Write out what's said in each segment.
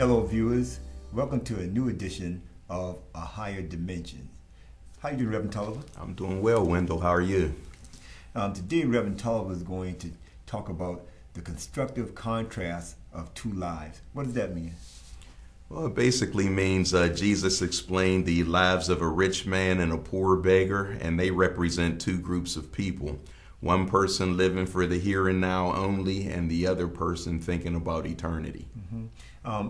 Hello viewers, welcome to a new edition of A Higher Dimension. How you doing, Reverend Toliver? I'm doing well, Wendell. How are you? Today Reverend Toliver is going to talk about the constructive contrast of two lives. What does that mean? Well, it basically means Jesus explained the lives of a rich man and a poor beggar, and they represent two groups of people. One person living for the here and now only, and the other person thinking about eternity. Mm-hmm.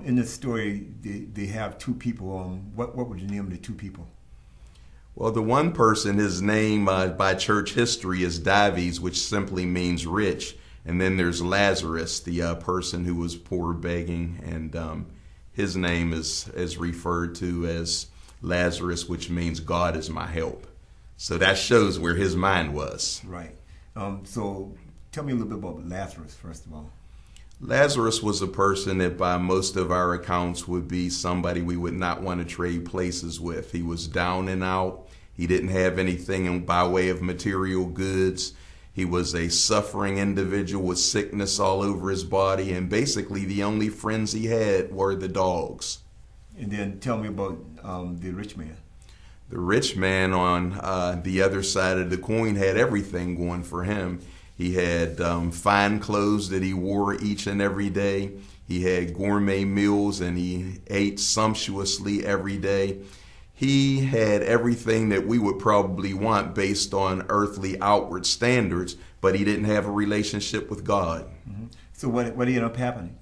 In this story, they have two people. What would you name the two people? Well, the one person, his name by church history is Dives, which simply means rich. And then there's Lazarus, the person who was poor begging, and his name is referred to as Lazarus, which means God is my help. So that shows where his mind was. Right. So tell me a little bit about Lazarus, first of all. Lazarus was a person that by most of our accounts would be somebody we would not want to trade places with. He was down and out. He didn't have anything by way of material goods. He was a suffering individual with sickness all over his body, and basically the only friends he had were the dogs. And then tell me about the rich man. The rich man on the other side of the coin had everything going for him. He had fine clothes that he wore each and every day. He had gourmet meals and he ate sumptuously every day. He had everything that we would probably want based on earthly outward standards, but he didn't have a relationship with God. Mm-hmm. So what ended up happening?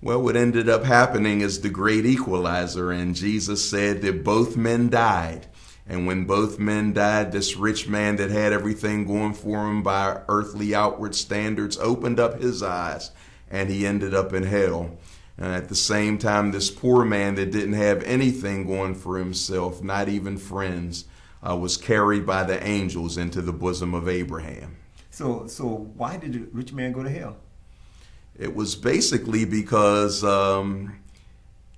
Well, what ended up happening is the great equalizer, and Jesus said that both men died. And when both men died, this rich man that had everything going for him by earthly outward standards opened up his eyes, and he ended up in hell. And at the same time, this poor man that didn't have anything going for himself, not even friends, was carried by the angels into the bosom of Abraham. So why did the rich man go to hell? It was basically because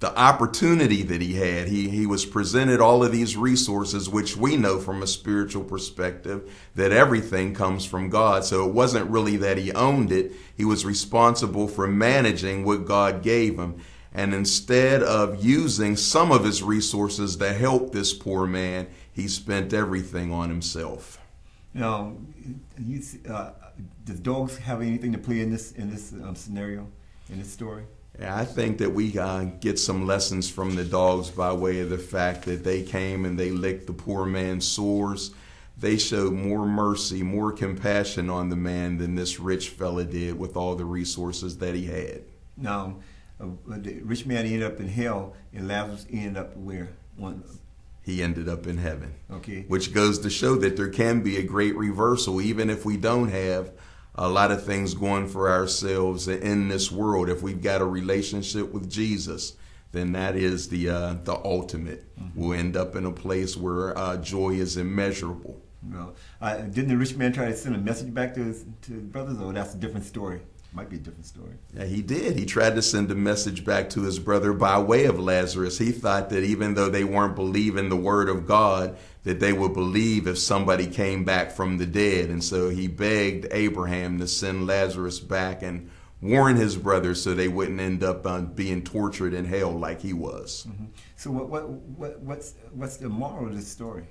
the opportunity that he had, he was presented all of these resources, which we know from a spiritual perspective that everything comes from God. So it wasn't really that he owned it. He was responsible for managing what God gave him. And instead of using some of his resources to help this poor man, he spent everything on himself. Now, does dogs have anything to play in this scenario, in this story? Yeah, I think that we get some lessons from the dogs by way of the fact that they came and they licked the poor man's sores. They showed more mercy, more compassion on the man than this rich fella did with all the resources that he had. Now, the rich man ended up in hell, and Lazarus ended up where? He ended up in heaven. Okay. Which goes to show that there can be a great reversal, even if we don't have a lot of things going for ourselves in this world. If we've got a relationship with Jesus, then that is the ultimate. Mm-hmm. We'll end up in a place where joy is immeasurable. Well, didn't the rich man try to send a message back to his brothers, or that's a different story? Might be a different story. Yeah, he did. He tried to send a message back to his brother by way of Lazarus. He thought that even though they weren't believing the word of God, that they would believe if somebody came back from the dead. And so he begged Abraham to send Lazarus back and warn his brothers so they wouldn't end up being tortured in hell like he was. Mm-hmm. So what's the moral of this story?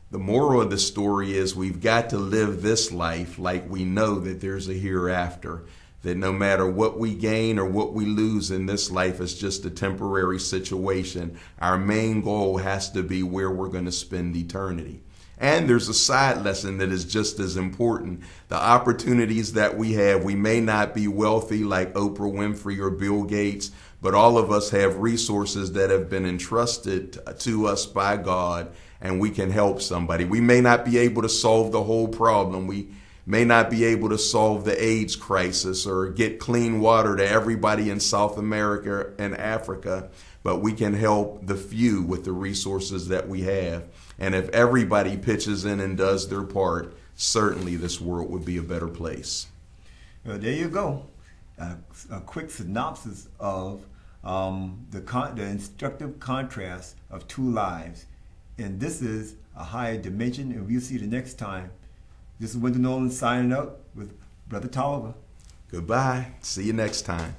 The moral of the story is we've got to live this life like we know that there's a hereafter, that no matter what we gain or what we lose in this life is just a temporary situation. Our main goal has to be where we're going to spend eternity. And there's a side lesson that is just as important. The opportunities that we have, we may not be wealthy like Oprah Winfrey or Bill Gates, but all of us have resources that have been entrusted to us by God, and we can help somebody. We may not be able to solve the whole problem. We may not be able to solve the AIDS crisis or get clean water to everybody in South America and Africa, but we can help the few with the resources that we have. And if everybody pitches in and does their part, certainly this world would be a better place. Well, there you go. A quick synopsis of the instructive contrast of two lives. And this is A Higher Dimension, and we'll see you the next time. This is Wendell Nolan signing up with Brother Toliver. Goodbye. See you next time.